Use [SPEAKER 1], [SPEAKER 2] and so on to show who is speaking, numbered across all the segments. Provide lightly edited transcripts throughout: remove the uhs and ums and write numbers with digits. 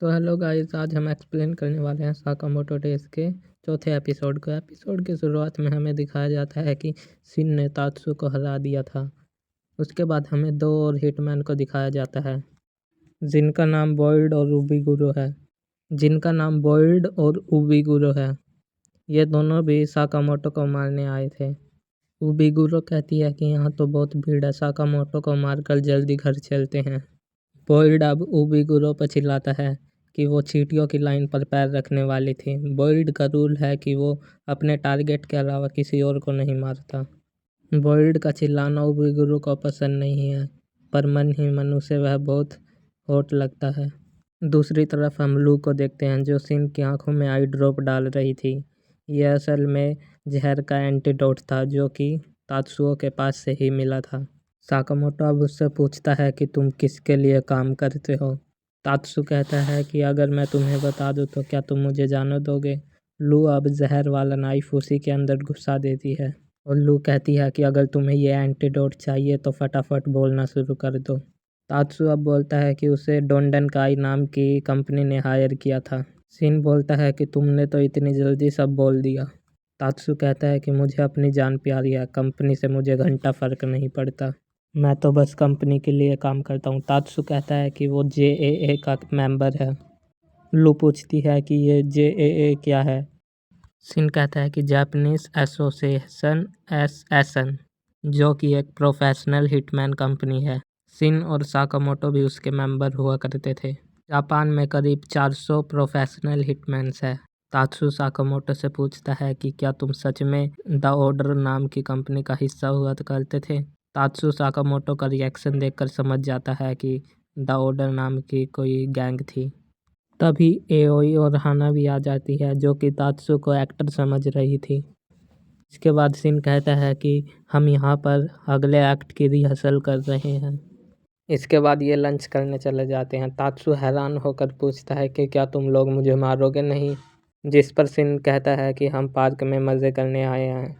[SPEAKER 1] तो hello guys, आज हम एक्सप्लेन करने वाले हैं साकामोटो डेज के चौथे एपिसोड को। एपिसोड की शुरुआत में हमें दिखाया जाता है कि शिन ने तात्सु को हरा दिया था। उसके बाद हमें दो और हिटमैन को दिखाया जाता है जिनका नाम बॉयड और उबिगुरो है। ये दोनों भी साकामोटो को मारने आए थे। उबिगुरो कहती है कि यहाँ तो बहुत भीड़ है, साकामोटो को मारकर जल्दी घर चलते हैं। बॉयड अब उबिगुरो पर चिल्लाता है कि वो चींटियों की लाइन पर पैर रखने वाली थी। बॉयड का रूल है कि वो अपने टारगेट के अलावा किसी और को नहीं मारता। बॉयड का चिल्लाना उबिगुरो को पसंद नहीं है, पर मन ही मन उसे वह बहुत हॉट लगता है। दूसरी तरफ हम लू को देखते हैं जो शिन की आंखों में आई ड्रॉप डाल रही थी। यह असल में जहर का एंटीडोट था जो कि तात्सुओ के पास से ही मिला था। साकामोटो अब उससे पूछता है कि तुम किसके लिए काम करते हो। तात्सु कहता है कि अगर मैं तुम्हें बता दूं तो क्या तुम मुझे जाने दोगे। लू अब जहर वाला नाइफ उसी के अंदर घुसा देती है और लू कहती है कि अगर तुम्हें यह एंटीडोट चाहिए तो फटाफट बोलना शुरू कर दो। तात्सु अब बोलता है कि उसे डोंडनकाई नाम की कंपनी ने हायर किया था। शिन बोलता है कि तुमने तो इतनी जल्दी सब बोल दिया। तात्सु कहता है कि मुझे अपनी जान प्यारी है, कंपनी से मुझे घंटा फर्क नहीं पड़ता, मैं तो बस कंपनी के लिए काम करता हूँ। तात्सु कहता है कि वो JAA का मेंबर है। लू पूछती है कि ये JAA क्या है। शिन कहता है कि जापानीज एसोसिएशन एसन, जो कि एक प्रोफेशनल हिटमैन कंपनी है। शिन और साकामोटो भी उसके मेंबर हुआ करते थे। जापान में करीब 400 प्रोफेशनल हिटमैन्स है। तात्सु साकामोटो से पूछता है कि क्या तुम सच में द ऑर्डर नाम की कंपनी का हिस्सा हुआ करते थे। तात्सु साकामोटो का रिएक्शन देखकर समझ जाता है कि द ऑर्डर नाम की कोई गैंग थी। तभी एओई और हाना भी आ जाती है जो कि तात्सु को एक्टर समझ रही थी। इसके बाद शिन कहता है कि हम यहाँ पर अगले एक्ट की रिहर्सल कर रहे हैं। इसके बाद ये लंच करने चले जाते हैं। तात्सु हैरान होकर पूछता है कि क्या तुम लोग मुझे मारोगे नहीं, जिस पर शिन कहता है कि हम पार्क में मज़े करने आए हैं,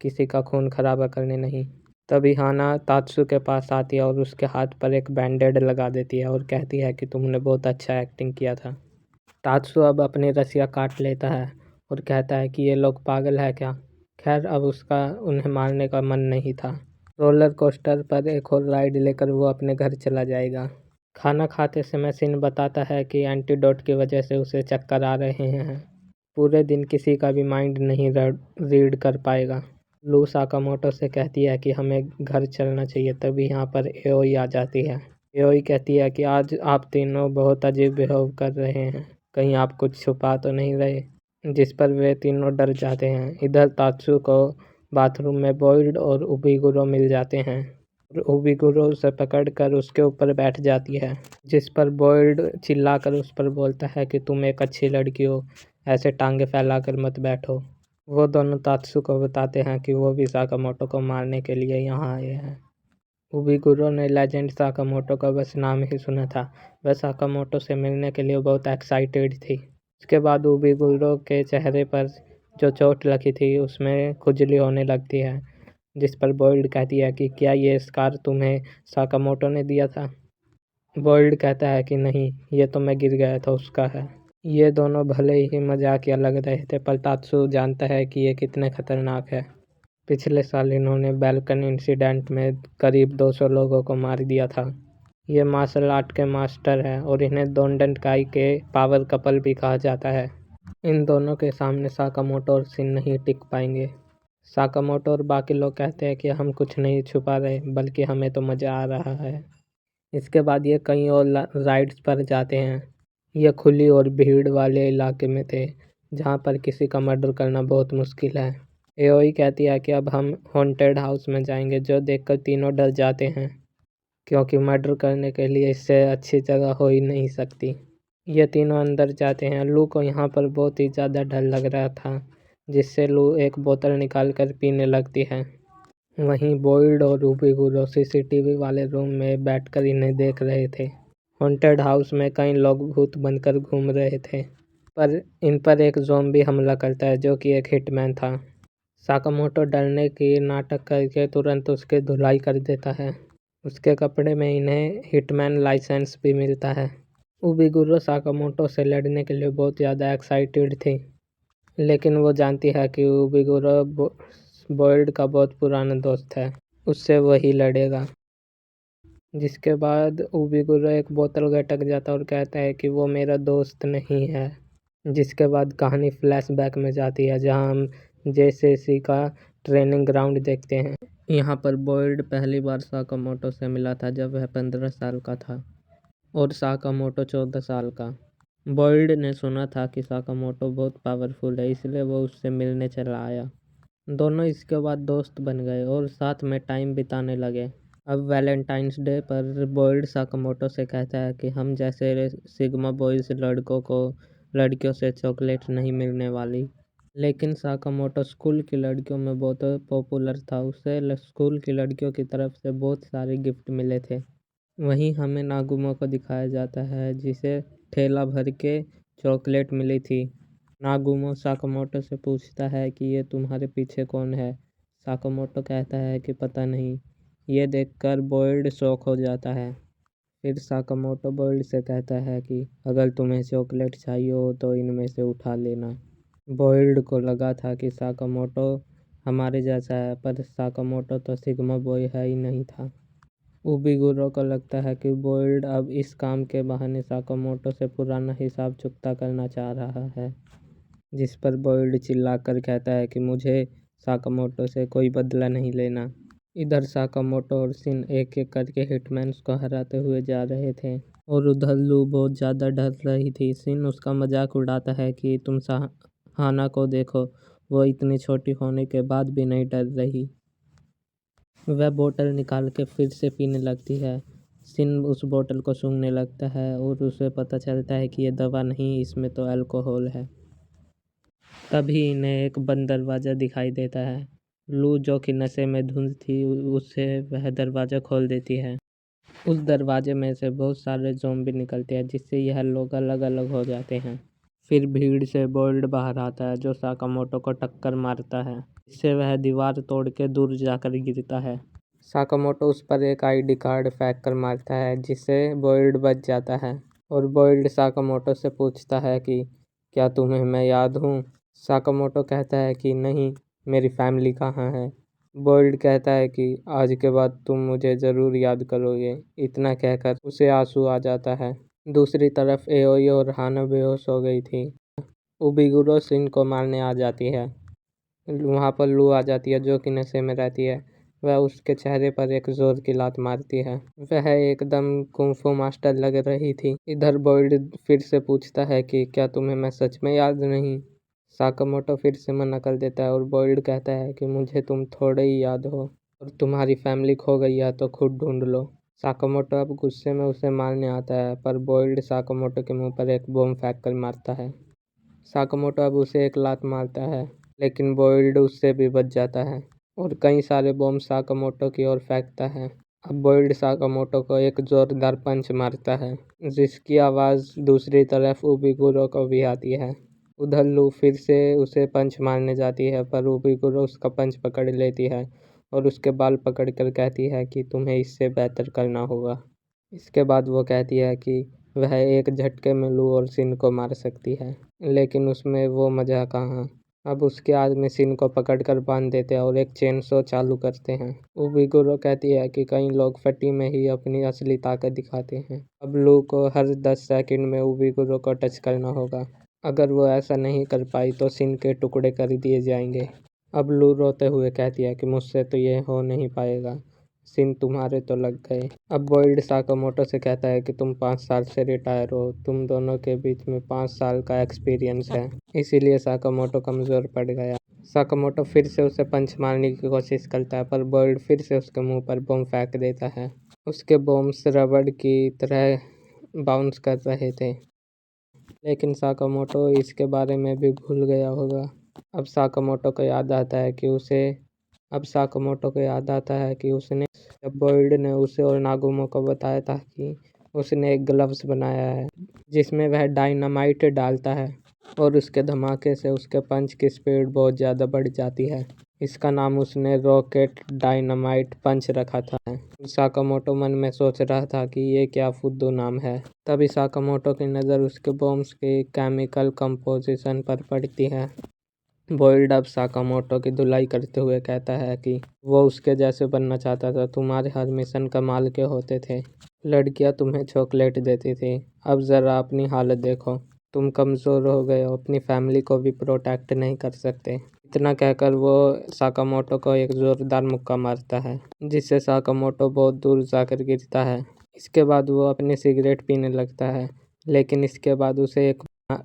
[SPEAKER 1] किसी का खून खराबा करने नहीं। तभी हाना तात्सु के पास आती है और उसके हाथ पर एक बैंडेड लगा देती है और कहती है कि तुमने बहुत अच्छा एक्टिंग किया था। तात्सु अब अपनी रस्सियाँ काट लेता है और कहता है कि ये लोग पागल है क्या। खैर, अब उसका उन्हें मारने का मन नहीं था। रोलर कोस्टर पर एक और राइड लेकर वो अपने घर चला जाएगा। खाना खाते समय शिन बताता है कि एंटीडोट की वजह से उसे चक्कर आ रहे हैं, पूरे दिन किसी का भी माइंड नहीं रीड कर पाएगा। लू साकामोटो से कहती है कि हमें घर चलना चाहिए। तभी यहाँ पर एओई आ जाती है। एओई कहती है कि आज आप तीनों बहुत अजीब बिहेव कर रहे हैं, कहीं आप कुछ छुपा तो नहीं रहे, जिस पर वे तीनों डर जाते हैं। इधर तात्सु को बाथरूम में बॉयड और उबिगुरो मिल जाते हैं और उबिगुरो उसे पकड़कर उसके ऊपर बैठ जाती है, जिस पर बॉयड चिल्लाकर उस पर बोलता है कि तुम एक अच्छी लड़की हो, ऐसे टांगे फैलाकर मत बैठो। वो दोनों तात्सु को बताते हैं कि वो भी साकामोटो को मारने के लिए यहाँ आए हैं। उबिगुरो ने लेजेंड साकामोटो का बस नाम ही सुना था, वह साकामोटो से मिलने के लिए बहुत एक्साइटेड थी। उसके बाद उबिगुरो के चेहरे पर जो चोट लगी थी उसमें खुजली होने लगती है, जिस पर बॉयड कहती है कि क्या ये स्कार तुम्हें साकामोटो ने दिया था। बॉयड कहता है कि नहीं, ये तो मैं गिर गया था उसका है। ये दोनों भले ही मजाकिया लग रहे थे, पर तात्सु जानता है कि ये कितने खतरनाक है। पिछले साल इन्होंने बैल्कन इंसिडेंट में करीब 200 लोगों को मार दिया था। ये मार्शल आर्ट के मास्टर हैं और इन्हें डोंडनकाई के पावर कपल भी कहा जाता है। इन दोनों के सामने साकामोटो और शिन नहीं टिक पाएंगे। साकामोटो और बाकी लोग कहते हैं कि हम कुछ नहीं छुपा रहे, बल्कि हमें तो मज़ा आ रहा है। इसके बाद ये कई और राइड्स पर जाते हैं। ये खुली और भीड़ वाले इलाके में थे जहाँ पर किसी का मर्डर करना बहुत मुश्किल है। एओई कहती है कि अब हम हॉन्टेड हाउस में जाएंगे, जो देखकर तीनों डर जाते हैं, क्योंकि मर्डर करने के लिए इससे अच्छी जगह हो ही नहीं सकती। ये तीनों अंदर जाते हैं। लू को यहाँ पर बहुत ही ज़्यादा डर लग रहा था, जिससे लू एक बोतल निकाल कर पीने लगती है। वहीं बॉयड और उबिगुरो CCTV वाले रूम में बैठकर इन्हें देख रहे थे। हॉन्टेड हाउस में कई लोग भूत बनकर घूम रहे थे, पर इन पर एक ज़ॉम्बी हमला करता है जो कि एक हिटमैन था। साकामोटो डरने की नाटक करके तुरंत उसकी धुलाई कर देता है। उसके कपड़े में इन्हें हिटमैन लाइसेंस भी मिलता है। उबिगुरो साकामोटो से लड़ने के लिए बहुत ज़्यादा एक्साइटेड थी, लेकिन वो जानती है कि उबिगुरो बॉयल्ड का बहुत पुराना दोस्त है, उससे वही लड़ेगा। जिसके बाद उबिगुरो एक बोतल गटक जाता है और कहता है कि वो मेरा दोस्त नहीं है। जिसके बाद कहानी फ्लैशबैक में जाती है, जहां हम जेसेसी का ट्रेनिंग ग्राउंड देखते हैं। यहाँ पर बॉयल्ड पहली बार साकामोटो से मिला था जब वह 15 साल का था और साकामोटो 14 साल का। बॉयल्ड ने सुना था कि साकामोटो बहुत पावरफुल है, इसलिए वो उससे मिलने चला आया। दोनों इसके बाद दोस्त बन गए और साथ में टाइम बिताने लगे। अब वैलेंटाइंस डे पर बॉयल्ड साकामोटो से कहता है कि हम जैसे सिग्मा बॉयज लड़कों को लड़कियों से चॉकलेट नहीं मिलने वाली। लेकिन साकामोटो स्कूल की लड़कियों में बहुत पॉपुलर था, उसे स्कूल की लड़कियों की तरफ से बहुत सारे गिफ्ट मिले थे। वहीं हमें नागुमो को दिखाया जाता है, जिसे ठेला भर के चॉकलेट मिली थी। नागुमो साकामोटो से पूछता है कि ये तुम्हारे पीछे कौन है। साकामोटो कहता है कि पता नहीं। ये देखकर बॉयल्ड शॉक हो जाता है। फिर साकामोटो बॉयल्ड से कहता है कि अगर तुम्हें चॉकलेट चाहिए हो तो इनमें से उठा लेना। बॉयल्ड को लगा था कि साकामोटो हमारे जैसा है, पर साकामोटो तो सिग्मा बॉय है ही नहीं था। उबिगुरो को लगता है कि बॉयल्ड अब इस काम के बहाने साकामोटो से पुराना हिसाब चुकता करना चाह रहा है। जिस पर बॉयल्ड चिल्लाकर कहता है कि मुझे साकामोटो से कोई बदला नहीं लेना। इधर साकामोटो और शिन एक एक करके हिटमैन्स को हराते हुए जा रहे थे और उधर लू बहुत ज़्यादा डर रही थी। शिन उसका मजाक उड़ाता है कि तुम हाना को देखो, वो इतनी छोटी होने के बाद भी नहीं डर रही। वह बोतल निकाल के फिर से पीने लगती है। शिन उस बोतल को सूंघने लगता है और उसे पता चलता है कि यह दवा नहीं, इसमें तो अल्कोहल है। तभी इन्हें एक बंद दरवाज़ा दिखाई देता है। लू, जो कि नशे में धुंध थी, उससे वह दरवाज़ा खोल देती है। उस दरवाजे में से बहुत सारे ज़ॉम्बी निकलते हैं, जिससे यह लोग अलग अलग हो जाते हैं। फिर भीड़ से बॉयल्ड बाहर आता है, जो साकामोटो को टक्कर मारता है, जिससे वह दीवार तोड़ के दूर जाकर गिरता है। साकामोटो उस पर एक ID कार्ड फेंक कर मारता है, जिससे बॉयल्ड बच जाता है और बॉयल्ड साकामोटो से पूछता है कि क्या तुम्हें मैं याद हूँ। साकामोटो कहता है कि नहीं, मेरी फैमिली कहाँ है। बॉयल्ड कहता है कि आज के बाद तुम मुझे ज़रूर याद करोगे। इतना कहकर उसे आंसू आ जाता है। दूसरी तरफ एओई और हाना बेहोश हो गई थी। उबिगुरो शिन को मारने आ जाती है। वहाँ पर लू आ जाती है, जो कि नशे में रहती है। वह उसके चेहरे पर एक जोर की लात मारती है। वह एकदम कुंफू मास्टर लग रही थी। इधर बॉयल्ड फिर से पूछता है कि क्या तुम्हें मैं सच में याद नहीं। साकामोटो फिर से मना कर देता है और बॉयल्ड कहता है कि मुझे तुम थोड़े ही याद हो और तुम्हारी फैमिली खो गई है तो खुद ढूंढ लो। साकामोटो अब गुस्से में उसे मारने आता है, पर बॉयल्ड साकामोटो के मुंह पर एक बम फेंक कर मारता है। साकामोटो अब उसे एक लात मारता है, लेकिन बॉयल्ड उससे भी बच जाता है और कई सारे बम साकामोटो की ओर फेंकता है। अब बॉयल्ड साकामोटो को एक जोरदार पंच मारता है, जिसकी आवाज़ दूसरी तरफ उबिगुरो को भी आती है। उधर लू फिर से उसे पंच मारने जाती है, पर उबिगुरो उसका पंच पकड़ लेती है और उसके बाल पकड़कर कहती है कि तुम्हें इससे बेहतर करना होगा। इसके बाद वो कहती है कि वह एक झटके में लू और शिन को मार सकती है, लेकिन उसमें वो मज़ा कहाँ। अब उसके आदमी शिन को पकड़कर बांध देते हैं और एक चेन सो चालू करते हैं। उबिगुरो कहती है कि कई लोग फटी में ही अपनी असली ताकत दिखाते हैं। अब लू को हर 10 सेकंड में उबिगुरो को टच करना होगा। अगर वो ऐसा नहीं कर पाई तो शिन के टुकड़े कर दिए जाएंगे। अब लू रोते हुए कहती है कि मुझसे तो ये हो नहीं पाएगा, शिन तुम्हारे तो लग गए। अब बॉयल्ड साकामोटो से कहता है कि तुम 5 साल से रिटायर हो, तुम दोनों के बीच में 5 साल का एक्सपीरियंस है, इसीलिए साकामोटो कमज़ोर पड़ गया। साकामोटो फिर से उसे पंच मारने की कोशिश करता है, पर बॉयल्ड फिर से उसके मुंह पर बम फेंक देता है। उसके बॉम्ब्स रबड़ की तरह बाउंस कर रहे थे, लेकिन साकामोटो इसके बारे में भी भूल गया होगा। अब साकामोटो को याद आता है कि उसने जब बॉयल्ड ने उसे और नागुमो को बताया था कि उसने एक ग्लव्स बनाया है जिसमें वह डायनामाइट डालता है। और उसके धमाके से उसके पंच की स्पीड बहुत ज़्यादा बढ़ जाती है। इसका नाम उसने रॉकेट डायनामाइट पंच रखा था। साकामोटो मन में सोच रहा था कि ये क्या फुद्दू नाम है। तभी साकामोटो की नज़र उसके बॉम्ब्स के केमिकल कंपोजिशन पर पड़ती है। बॉयल्ड अप साकामोटो की धुलाई करते हुए कहता है कि वो उसके जैसे बनना चाहता था। तुम्हारे हर मिशन कमाल के होते थे, लड़कियां तुम्हें चॉकलेट देती थी, अब ज़रा अपनी हालत देखो, तुम कमज़ोर हो गए हो, अपनी फैमिली को भी प्रोटेक्ट नहीं कर सकते। इतना कहकर वो साकामोटो को एक ज़ोरदार मुक्का मारता है, जिससे साकामोटो बहुत दूर जाकर गिरता है। इसके बाद वो अपनी सिगरेट पीने लगता है, लेकिन इसके बाद उसे एक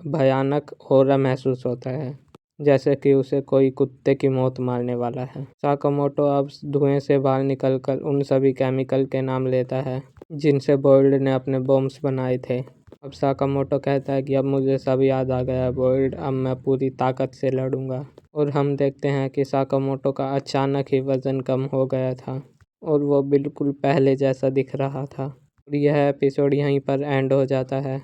[SPEAKER 1] भयानक ऑरा महसूस होता है, जैसे कि उसे कोई कुत्ते की मौत मारने वाला है। साकामोटो अब धुएं से बाहर निकलकर उन सभी केमिकल के नाम लेता है जिनसे बॉयल्ड ने अपने बॉम्ब्स बनाए थे। अब साकामोटो कहता है कि अब मुझे सब याद आ गया बॉयल्ड, अब मैं पूरी ताकत से लड़ूंगा। और हम देखते हैं कि साकामोटो का अचानक ही वजन कम हो गया था और वो बिल्कुल पहले जैसा दिख रहा था। यह एपिसोड यहीं पर एंड हो जाता है।